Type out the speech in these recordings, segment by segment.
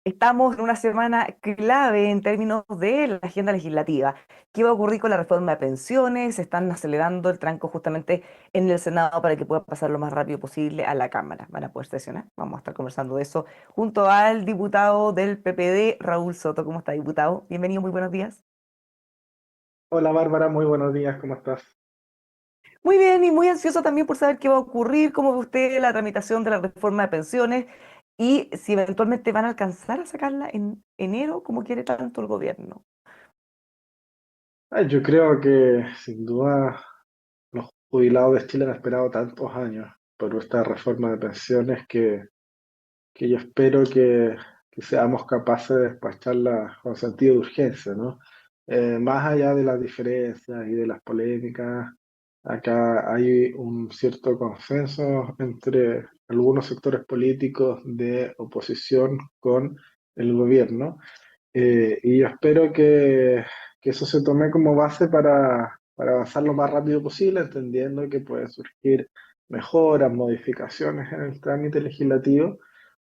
Estamos en una semana clave en términos de la agenda legislativa. ¿Qué va a ocurrir con la reforma de pensiones? Se están acelerando el tranco justamente en el Senado para que pueda pasar lo más rápido posible a la Cámara. Van a poder sesionar. Vamos a estar conversando de eso junto al diputado del PPD, Raúl Soto. ¿Cómo está, diputado? Bienvenido, muy buenos días. Hola Bárbara, muy buenos días, ¿cómo estás? Muy bien y muy ansioso también por saber qué va a ocurrir, cómo ve usted la tramitación de la reforma de pensiones y si eventualmente van a alcanzar a sacarla en enero como quiere tanto el gobierno. Yo creo que sin duda los jubilados de Chile han esperado tantos años por esta reforma de pensiones que yo espero que seamos capaces de despacharla con sentido de urgencia, ¿no? Más allá de las diferencias y de las polémicas, acá hay un cierto consenso entre algunos sectores políticos de oposición con el gobierno. Y yo espero que eso se tome como base para avanzar lo más rápido posible, entendiendo que pueden surgir mejoras, modificaciones en el trámite legislativo,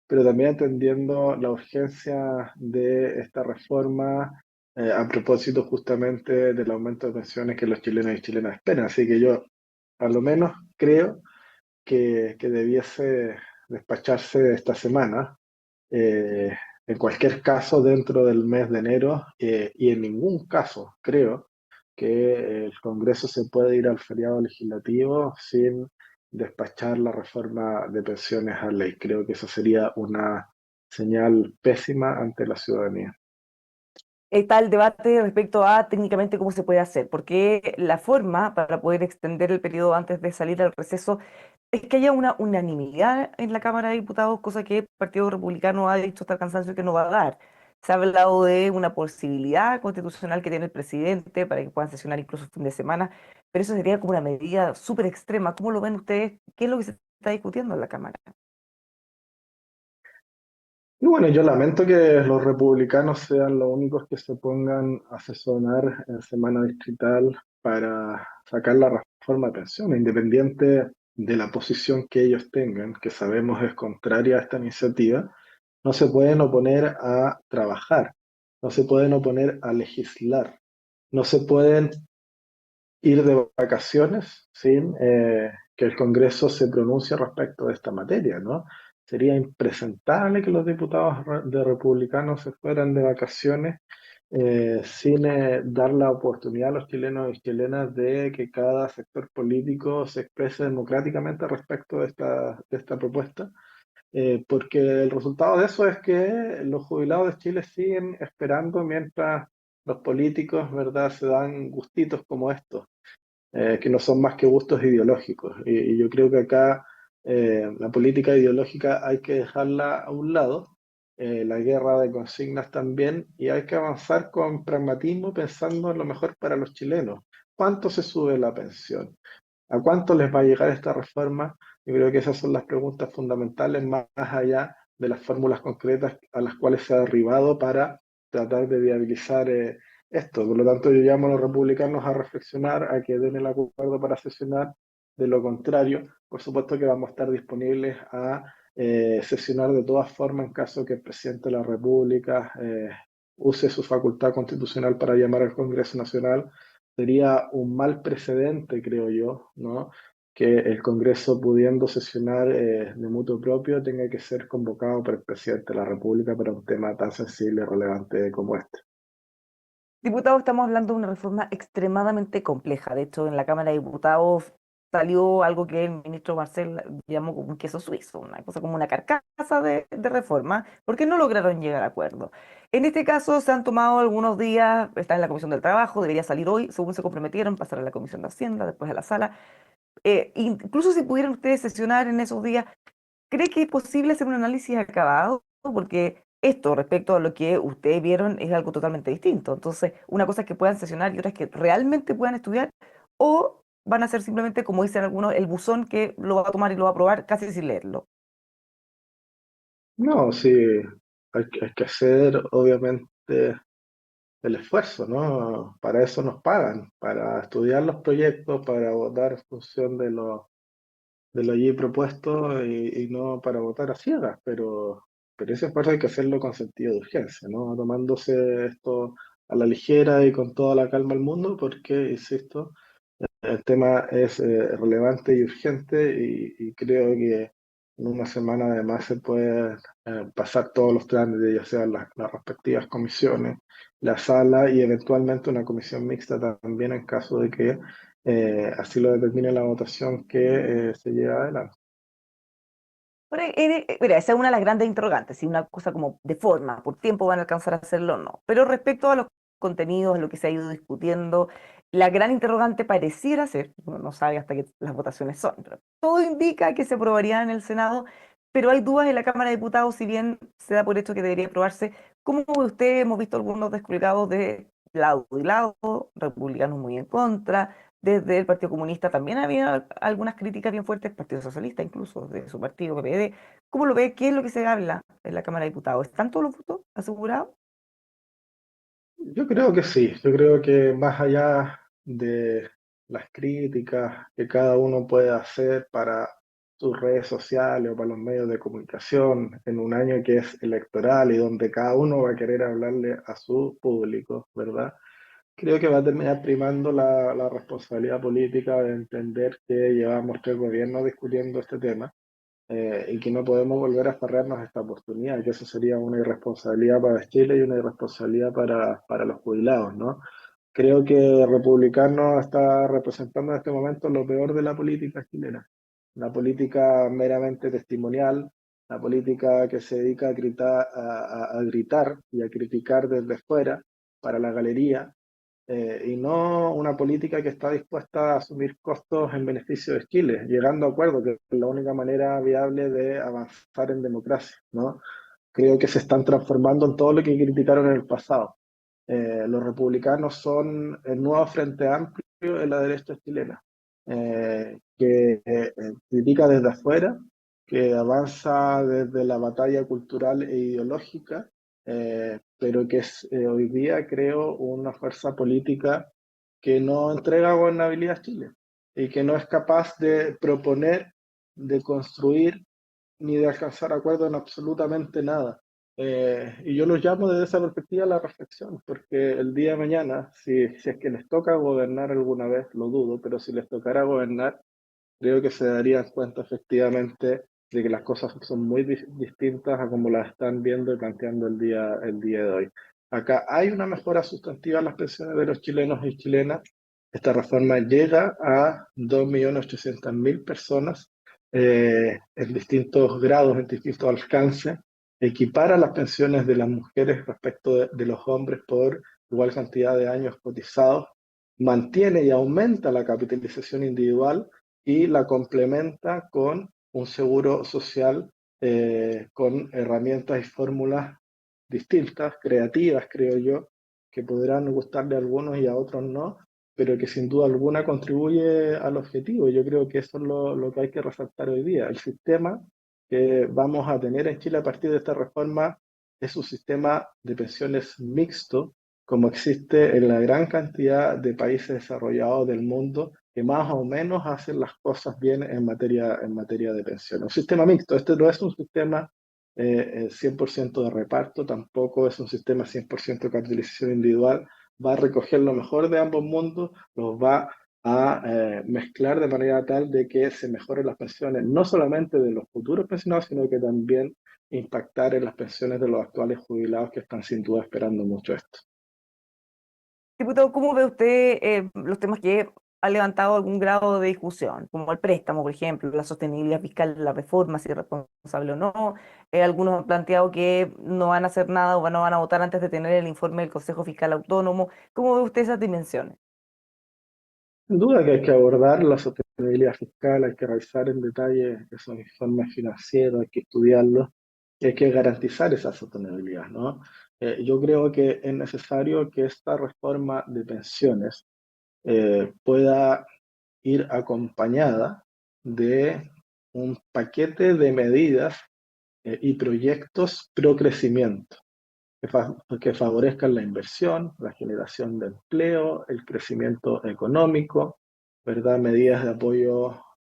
pero también entendiendo la urgencia de esta reforma a propósito justamente del aumento de pensiones que los chilenos y chilenas esperan. Así que yo, a lo menos, creo que debiese despacharse esta semana, eh, en cualquier caso dentro del mes de enero, y en ningún caso creo que el Congreso se puede ir al feriado legislativo sin despachar la reforma de pensiones a ley. Creo que eso sería una señal pésima ante la ciudadanía. Está el debate respecto a técnicamente cómo se puede hacer, porque la forma para poder extender el periodo antes de salir al receso es que haya una unanimidad en la Cámara de Diputados, cosa que el Partido Republicano ha dicho hasta el cansancio que no va a dar. Se ha hablado de una posibilidad constitucional que tiene el presidente para que puedan sesionar incluso el fin de semana, pero eso sería como una medida súper extrema. ¿Cómo lo ven ustedes? ¿Qué es lo que se está discutiendo en la Cámara? Y bueno, yo lamento que los republicanos sean los únicos que se pongan a sesionar en semana distrital para sacar la reforma de pensiones, independiente de la posición que ellos tengan, que sabemos es contraria a esta iniciativa. No se pueden oponer a trabajar, no se pueden oponer a legislar, no se pueden ir de vacaciones sin que el Congreso se pronuncie respecto de esta materia, ¿no? Sería impresentable que los diputados de republicanos se fueran de vacaciones sin dar la oportunidad a los chilenos y chilenas de que cada sector político se exprese democráticamente respecto de esta propuesta, porque el resultado de eso es que los jubilados de Chile siguen esperando mientras los políticos, ¿verdad?, se dan gustitos como estos, que no son más que gustos ideológicos. Y yo creo que acá la política ideológica hay que dejarla a un lado, la guerra de consignas también, y hay que avanzar con pragmatismo pensando en lo mejor para los chilenos. ¿Cuánto se sube la pensión? ¿A cuánto les va a llegar esta reforma? Yo creo que esas son las preguntas fundamentales, más allá de las fórmulas concretas a las cuales se ha arribado para tratar de viabilizar esto. Por lo tanto, yo llamo a los republicanos a reflexionar, a que den el acuerdo para sesionar. De lo contrario, por supuesto que vamos a estar disponibles a sesionar de todas formas en caso que el presidente de la República use su facultad constitucional para llamar al Congreso Nacional. Sería un mal precedente, creo yo, ¿no? Que el Congreso, pudiendo sesionar de mutuo propio, tenga que ser convocado por el presidente de la República para un tema tan sensible y relevante como este. Diputados, estamos hablando de una reforma extremadamente compleja. De hecho, en la Cámara de Diputados salió algo que el ministro Marcel llamó como un queso suizo, una cosa como una carcasa de reforma, porque no lograron llegar a acuerdo. En este caso, se han tomado algunos días, está en la Comisión del Trabajo, debería salir hoy, según se comprometieron, pasar a la Comisión de Hacienda, después a la sala. Incluso si pudieran ustedes sesionar en esos días, ¿cree que es posible hacer un análisis acabado? Porque esto respecto a lo que ustedes vieron es algo totalmente distinto. Entonces, una cosa es que puedan sesionar y otra es que realmente puedan estudiar o van a ser simplemente, como dicen algunos, el buzón que lo va a tomar y lo va a aprobar casi sin leerlo. No, sí, hay que hacer obviamente el esfuerzo, ¿no? Para eso nos pagan, para estudiar los proyectos, para votar en función de lo allí propuesto y no para votar a ciegas, pero pero ese esfuerzo hay que hacerlo con sentido de urgencia, ¿no? Tomándose esto a la ligera y con toda la calma del mundo, porque, insisto, el tema es relevante y urgente y creo que en una semana además se pueden pasar todos los trámites, ya sean las respectivas comisiones, la sala y eventualmente una comisión mixta también en caso de que así lo determine la votación que se lleva adelante. Mira, esa es una de las grandes interrogantes, si una cosa como de forma, por tiempo van a alcanzar a hacerlo o no. Pero respecto a los contenidos, a lo que se ha ido discutiendo, la gran interrogante pareciera ser, uno no sabe hasta que las votaciones son, pero todo indica que se aprobaría en el Senado, pero hay dudas en la Cámara de Diputados, si bien se da por hecho que debería aprobarse. ¿Cómo ve usted? Hemos visto algunos descolgados de lado y lado, republicanos muy en contra. Desde el Partido Comunista también había algunas críticas bien fuertes, Partido Socialista incluso, de su partido PPD. ¿Cómo lo ve? ¿Qué es lo que se habla en la Cámara de Diputados? ¿Están todos los votos asegurados? Yo creo que sí, yo creo que más allá de las críticas que cada uno puede hacer para sus redes sociales o para los medios de comunicación en un año que es electoral y donde cada uno va a querer hablarle a su público, ¿verdad? Creo que va a terminar primando la responsabilidad política de entender que llevamos 3 gobiernos discutiendo este tema y que no podemos volver a aferrarnos a esta oportunidad, que eso sería una irresponsabilidad para Chile y una irresponsabilidad para los jubilados, ¿no? Creo que Republicano está representando en este momento lo peor de la política chilena, la política meramente testimonial, la política que se dedica a gritar, a gritar y a criticar desde fuera para la galería, y no una política que está dispuesta a asumir costos en beneficio de Chile, llegando a acuerdos, que es la única manera viable de avanzar en democracia, ¿no? Creo que se están transformando en todo lo que criticaron en el pasado. Los republicanos son el nuevo Frente Amplio de la derecha chilena, que critica desde afuera, que avanza desde la batalla cultural e ideológica, pero que es hoy día, creo, una fuerza política que no entrega gobernabilidad a Chile y que no es capaz de proponer, de construir ni de alcanzar acuerdo en absolutamente nada. Y yo los llamo desde esa perspectiva a la reflexión, porque el día de mañana, si es que les toca gobernar alguna vez, lo dudo, pero si les tocara gobernar, creo que se darían cuenta efectivamente de que las cosas son muy distintas a como las están viendo y planteando el día de hoy. Acá hay una mejora sustantiva en las pensiones de los chilenos y chilenas. Esta reforma llega a 2.800.000 personas en distintos grados, en distintos alcances, equipara las pensiones de las mujeres respecto de los hombres por igual cantidad de años cotizados, mantiene y aumenta la capitalización individual y la complementa con un seguro social con herramientas y fórmulas distintas, creativas, creo yo, que podrán gustarle a algunos y a otros no, pero que sin duda alguna contribuye al objetivo. Yo creo que eso es lo que hay que resaltar hoy día. El sistema que vamos a tener en Chile a partir de esta reforma es un sistema de pensiones mixto, como existe en la gran cantidad de países desarrollados del mundo que más o menos hacen las cosas bien en materia de pensiones. Un sistema mixto, este no es un sistema 100% de reparto, tampoco es un sistema 100% de capitalización individual, va a recoger lo mejor de ambos mundos, los va a mezclar de manera tal de que se mejoren las pensiones, no solamente de los futuros pensionados, sino que también impactar en las pensiones de los actuales jubilados que están sin duda esperando mucho esto. Diputado, ¿cómo ve usted los temas que ha levantado algún grado de discusión, como el préstamo, por ejemplo, la sostenibilidad fiscal, la reforma, si es responsable o no? Algunos han planteado que no van a hacer nada o no van a votar antes de tener el informe del Consejo Fiscal Autónomo. ¿Cómo ve usted esas dimensiones? Sin duda que hay que abordar la sostenibilidad fiscal, hay que revisar en detalle esos informes financieros, hay que estudiarlos y hay que garantizar esa sostenibilidad, ¿no? Yo creo que es necesario que esta reforma de pensiones pueda ir acompañada de un paquete de medidas y proyectos pro crecimiento que favorezcan la inversión, la generación de empleo, el crecimiento económico, ¿verdad? Medidas de apoyo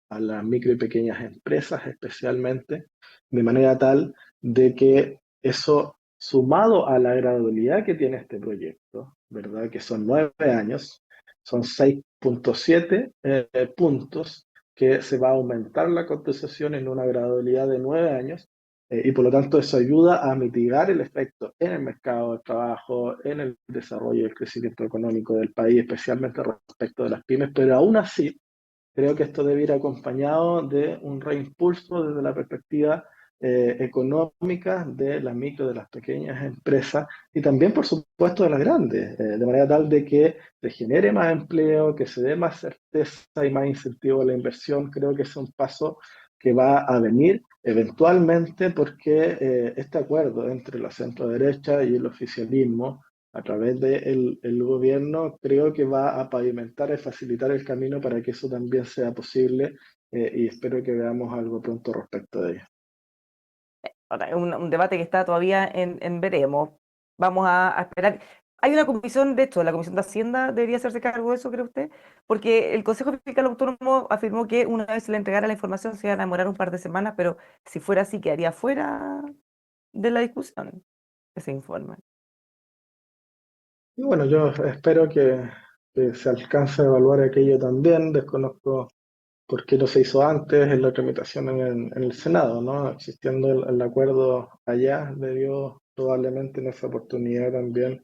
a las micro y pequeñas empresas especialmente, de manera tal de que Eso sumado a la gradualidad que tiene este proyecto, ¿verdad? Que son 9 años, son 6,7 puntos que se va a aumentar la cotización en una gradualidad de 9 años, y por lo tanto eso ayuda a mitigar el efecto en el mercado de trabajo, en el desarrollo y el crecimiento económico del país, especialmente respecto de las pymes, pero aún así creo que esto debe ir acompañado de un reimpulso desde la perspectiva económica de las micro, de las pequeñas empresas y también, por supuesto, de las grandes, de manera tal de que se genere más empleo, que se dé más certeza y más incentivo a la inversión. Creo que es un paso que va a venir eventualmente porque este acuerdo entre la centro derecha y el oficialismo a través del el gobierno, creo que va a pavimentar y facilitar el camino para que eso también sea posible, y espero que veamos algo pronto respecto de ello. Ahora, es un debate que está todavía en veremos. Vamos a esperar. Hay una comisión, de hecho, la Comisión de Hacienda debería hacerse cargo de eso, ¿cree usted? Porque el Consejo Fiscal Autónomo afirmó que una vez se le entregara la información se iban a demorar un par de semanas, pero si fuera así, quedaría fuera de la discusión ese informe. Y bueno, yo espero que se alcance a evaluar aquello también. Desconozco por qué no se hizo antes en la tramitación en el Senado, ¿no? Existiendo el acuerdo allá, debió probablemente en esa oportunidad también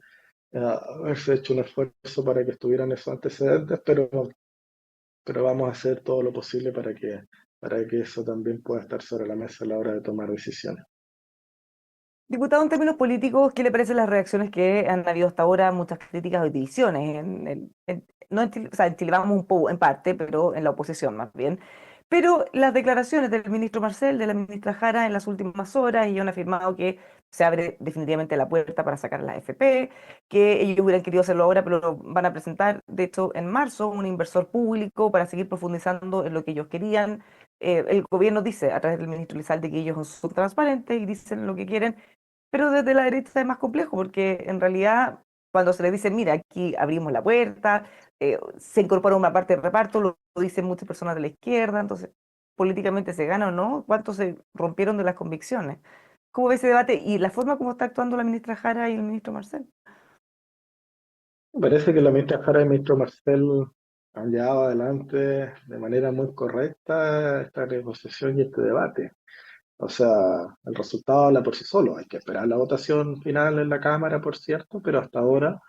haberse hecho un esfuerzo para que estuvieran esos antecedentes, pero vamos a hacer todo lo posible para que eso también pueda estar sobre la mesa a la hora de tomar decisiones. Diputado, en términos políticos, ¿qué le parecen las reacciones que han habido hasta ahora? Muchas críticas o divisiones. No en Chile, o sea, en Chile vamos un poco en parte, pero en la oposición más bien. Pero las declaraciones del ministro Marcel, de la ministra Jara en las últimas horas, ellos han afirmado que se abre definitivamente la puerta para sacar la AFP, que ellos hubieran querido hacerlo ahora, pero lo van a presentar, de hecho, en marzo, un inversor público para seguir profundizando en lo que ellos querían. El gobierno dice, a través del ministro Lizalde, que ellos son transparentes y dicen lo que quieren, pero desde la derecha es más complejo porque en realidad cuando se le dice, mira, aquí abrimos la puerta, se incorpora una parte de reparto, lo dicen muchas personas de la izquierda, entonces políticamente se gana o no, cuántos se rompieron de las convicciones. ¿Cómo ve ese debate y la forma como está actuando la ministra Jara y el ministro Marcel? Me parece que la ministra Jara y el ministro Marcel han llevado adelante de manera muy correcta esta negociación y este debate. O sea, el resultado habla por sí solo. Hay que esperar la votación final en la Cámara, por cierto, pero hasta ahora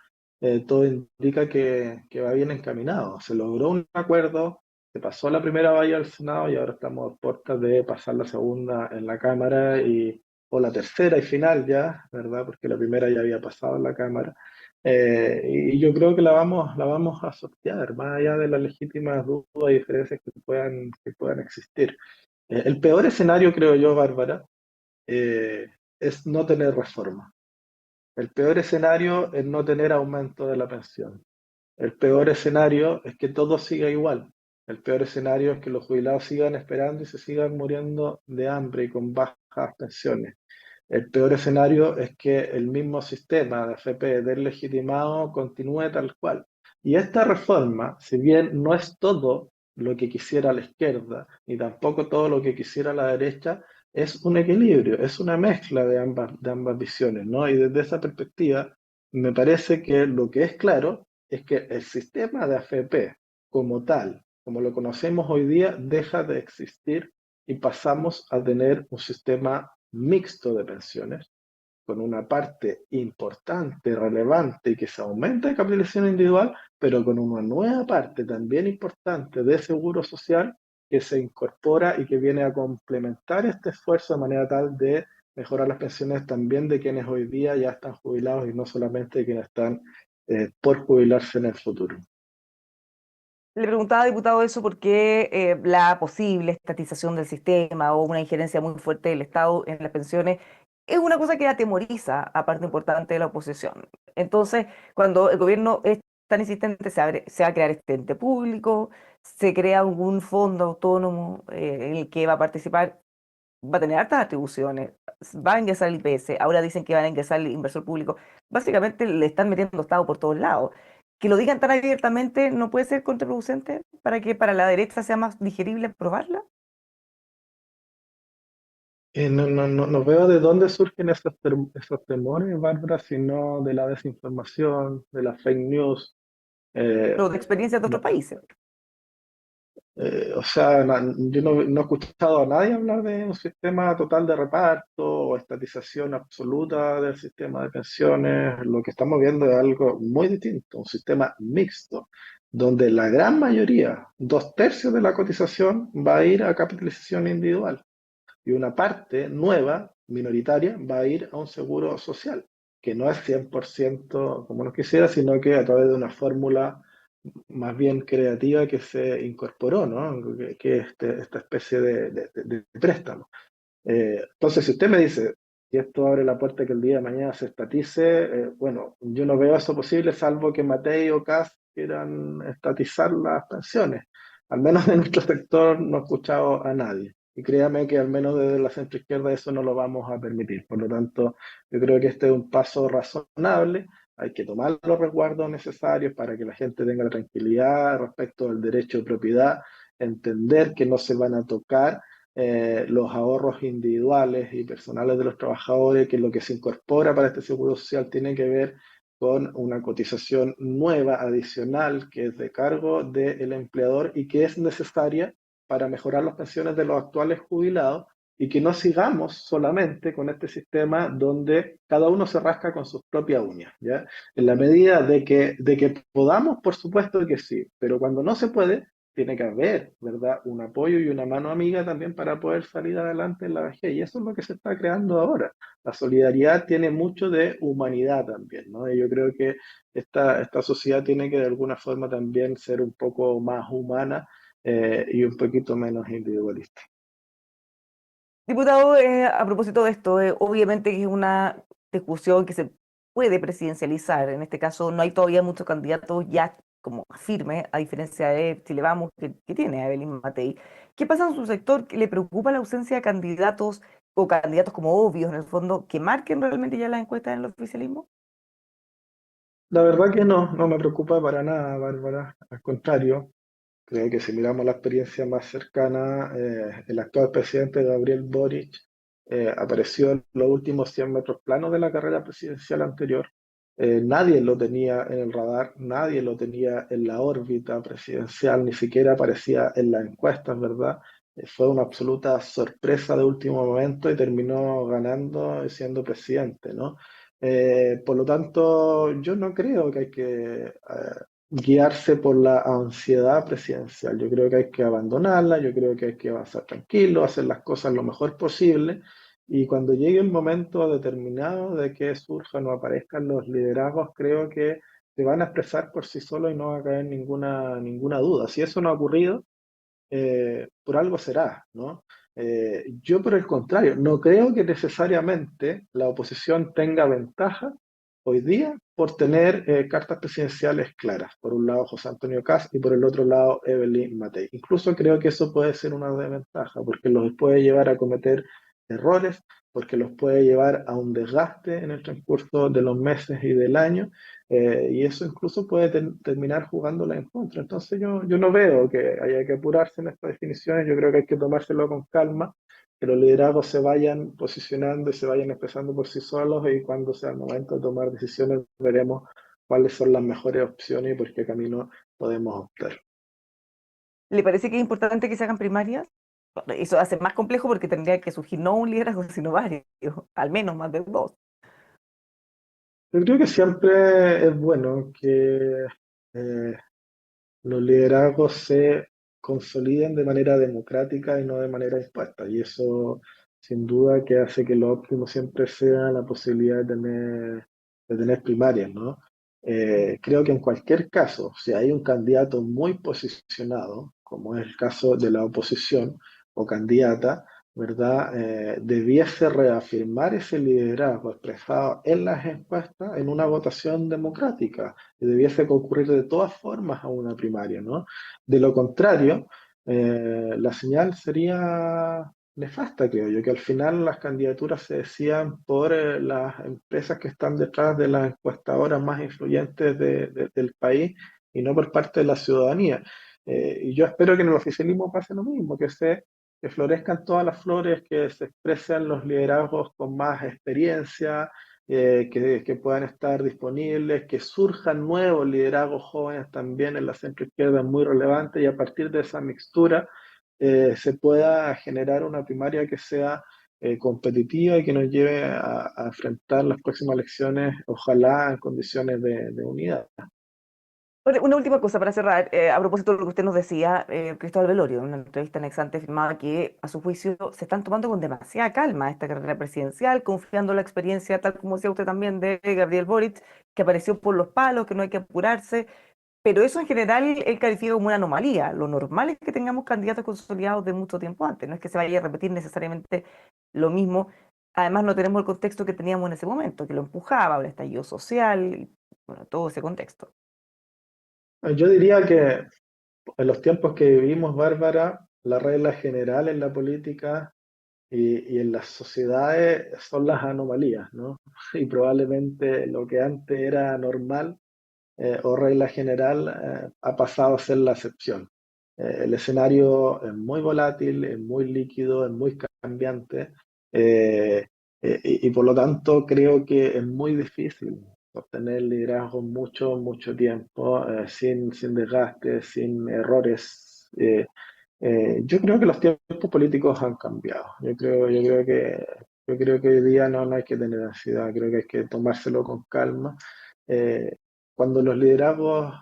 todo indica que va bien encaminado. Se logró un acuerdo, se pasó la primera valla al Senado y ahora estamos a puertas de pasar la segunda en la Cámara o la tercera y final ya, ¿verdad? Porque la primera ya había pasado en la Cámara. Y yo creo que la vamos a sortear, más allá de las legítimas dudas y diferencias que puedan existir. El peor escenario, creo yo, Bárbara, eh, es no tener reforma. El peor escenario es no tener aumento de la pensión. El peor escenario es que todo siga igual. El peor escenario es que los jubilados sigan esperando y se sigan muriendo de hambre y con bajas pensiones. El peor escenario es que el mismo sistema de AFP deslegitimado continúe tal cual. Y esta reforma, si bien no es todo lo que quisiera la izquierda, ni tampoco todo lo que quisiera la derecha, es un equilibrio, es una mezcla de ambas visiones, ¿no? Y desde esa perspectiva, me parece que lo que es claro es que el sistema de AFP como tal, como lo conocemos hoy día, deja de existir y pasamos a tener un sistema mixto de pensiones, con una parte importante, relevante y que se aumenta de capitalización individual, pero con una nueva parte también importante de seguro social que se incorpora y que viene a complementar este esfuerzo de manera tal de mejorar las pensiones también de quienes hoy día ya están jubilados y no solamente de quienes están por jubilarse en el futuro. Le preguntaba, diputado, eso porque la posible estatización del sistema o una injerencia muy fuerte del Estado en las pensiones es una cosa que atemoriza a parte importante de la oposición. Entonces, cuando el gobierno es tan insistente, se va a crear este ente público, se crea algún fondo autónomo en el que va a participar, va a tener hartas atribuciones, va a ingresar el IPS, ahora dicen que van a ingresar el inversor público. Básicamente le están metiendo Estado por todos lados. Que lo digan tan abiertamente no puede ser contraproducente para que para la derecha sea más digerible aprobarla. No veo de dónde surgen esos temores, Bárbara, sino de la desinformación, de la fake news. Eh, Pero de experiencias de otros no- países. o sea, yo no he escuchado a nadie hablar de un sistema total de reparto o estatización absoluta del sistema de pensiones. Lo que estamos viendo es algo muy distinto, un sistema mixto, donde la gran mayoría, 2/3 de la cotización, va a ir a capitalización individual y una parte nueva, minoritaria, va a ir a un seguro social, que no es 100% como nos quisiera, sino que a través de una fórmula más bien creativa que se incorporó, ¿no? Que es esta especie de préstamo. Entonces, si usted me dice, si esto abre la puerta que el día de mañana se estatice, bueno, yo no veo eso posible, salvo que Matei o Kass quieran estatizar las pensiones. Al menos en nuestro sector no he escuchado a nadie. Y créame que al menos desde la centroizquierda eso no lo vamos a permitir. Por lo tanto, yo creo que este es un paso razonable. Hay que tomar los resguardos necesarios para que la gente tenga la tranquilidad respecto al derecho de propiedad, entender que no se van a tocar los ahorros individuales y personales de los trabajadores, que lo que se incorpora para este seguro social tiene que ver con una cotización nueva, adicional, que es de cargo del empleador y que es necesaria para mejorar las pensiones de los actuales jubilados y que no sigamos solamente con este sistema donde cada uno se rasca con sus propias uñas, ¿ya? En la medida de que podamos, por supuesto que sí, pero cuando no se puede, tiene que haber, ¿verdad? Un apoyo y una mano amiga también para poder salir adelante en la vejez. Y eso es lo que se está creando ahora. La solidaridad tiene mucho de humanidad también, ¿no? Y yo creo que esta sociedad tiene que de alguna forma también ser un poco más humana y un poquito menos individualista. Diputado, a propósito de esto, obviamente que es una discusión que se puede presidencializar. En este caso, no hay todavía muchos candidatos ya como firmes, a diferencia de Chile Vamos, que tiene a Evelyn Matei. ¿Qué pasa en su sector? ¿Que le preocupa la ausencia de candidatos o candidatos como obvios, en el fondo, que marquen realmente ya las encuestas en el oficialismo? La verdad que no me preocupa para nada, Bárbara. Al contrario, creo que si miramos la experiencia más cercana, el actual presidente Gabriel Boric apareció en los últimos 100 metros planos de la carrera presidencial anterior. Nadie lo tenía en el radar, nadie lo tenía en la órbita presidencial, ni siquiera aparecía en las encuestas, ¿verdad? Fue una absoluta sorpresa de último momento y terminó ganando y siendo presidente, ¿no? Por lo tanto, yo no creo que hay que guiarse por la ansiedad presidencial. Yo creo que hay que abandonarla, yo creo que hay que avanzar tranquilo, hacer las cosas lo mejor posible y cuando llegue el momento determinado de que surjan o aparezcan los liderazgos, creo que se van a expresar por sí solos y no va a caer ninguna duda. Si eso no ha ocurrido, por algo será, ¿no? Yo, por el contrario, no creo que necesariamente la oposición tenga ventaja hoy día por tener cartas presidenciales claras. Por un lado, José Antonio Kast y por el otro lado, Evelyn Matei. Incluso creo que eso puede ser una desventaja porque los puede llevar a cometer errores, porque los puede llevar a un desgaste en el transcurso de los meses y del año y eso incluso puede terminar jugándola en contra. Entonces yo no veo que haya que apurarse en estas definiciones, yo creo que hay que tomárselo con calma, que los liderazgos se vayan posicionando y se vayan expresando por sí solos y cuando sea el momento de tomar decisiones veremos cuáles son las mejores opciones y por qué camino podemos optar. ¿Le parece que es importante que se hagan primarias? Eso hace más complejo porque tendría que surgir no un liderazgo, sino varios, al menos más de dos. Yo creo que siempre es bueno que eh, los liderazgos se consoliden de manera democrática y no de manera impuesta. Y eso, sin duda, que hace que lo óptimo siempre sea la posibilidad de tener primarias, ¿no? Creo que en cualquier caso, si hay un candidato muy posicionado, como es el caso de la oposición o candidata, ¿verdad? Debiese reafirmar ese liderazgo expresado en las encuestas en una votación democrática y debiese concurrir de todas formas a una primaria, ¿no? De lo contrario, la señal sería nefasta, creo yo, que al final las candidaturas se decían por las empresas que están detrás de las encuestadoras más influyentes del país y no por parte de la ciudadanía. Y yo espero que en el oficialismo pase lo mismo, que se que florezcan todas las flores, que se expresen los liderazgos con más experiencia, que puedan estar disponibles, que surjan nuevos liderazgos jóvenes también en la centroizquierda muy relevantes y a partir de esa mixtura se pueda generar una primaria que sea competitiva y que nos lleve a enfrentar las próximas elecciones, ojalá en condiciones de unidad. Una última cosa para cerrar, a propósito de lo que usted nos decía, Cristóbal Velorio, en una entrevista en Exante afirmaba que a su juicio se están tomando con demasiada calma esta carrera presidencial, confiando en la experiencia, tal como decía usted también, de Gabriel Boric, que apareció por los palos, que no hay que apurarse, pero eso en general él califica como una anomalía. Lo normal es que tengamos candidatos consolidados de mucho tiempo antes, no es que se vaya a repetir necesariamente lo mismo. Además, no tenemos el contexto que teníamos en ese momento, que lo empujaba, el estallido social, y, bueno, todo ese contexto. Yo diría que en los tiempos que vivimos, Bárbara, la regla general en la política y en las sociedades son las anomalías, ¿no? Y probablemente lo que antes era normal o regla general ha pasado a ser la excepción. El escenario es muy volátil, es muy líquido, es muy cambiante y por lo tanto creo que es muy difícil obtener liderazgo mucho tiempo sin desgaste, sin errores. Yo creo que los tiempos políticos han cambiado. Yo creo que hoy día no hay que tener ansiedad, creo que hay que tomárselo con calma. Eh, Cuando los liderazgos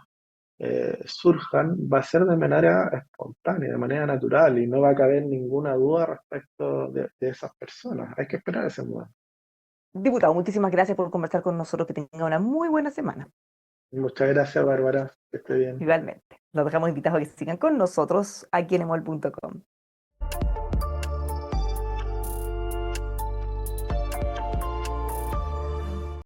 surjan, va a ser de manera espontánea, de manera natural, y no va a caber ninguna duda respecto de esas personas. Hay que esperar ese momento. Diputado, muchísimas gracias por conversar con nosotros, que tenga una muy buena semana. Muchas gracias, Bárbara. Que esté bien. Igualmente, los dejamos invitados a que sigan con nosotros aquí en emol.com.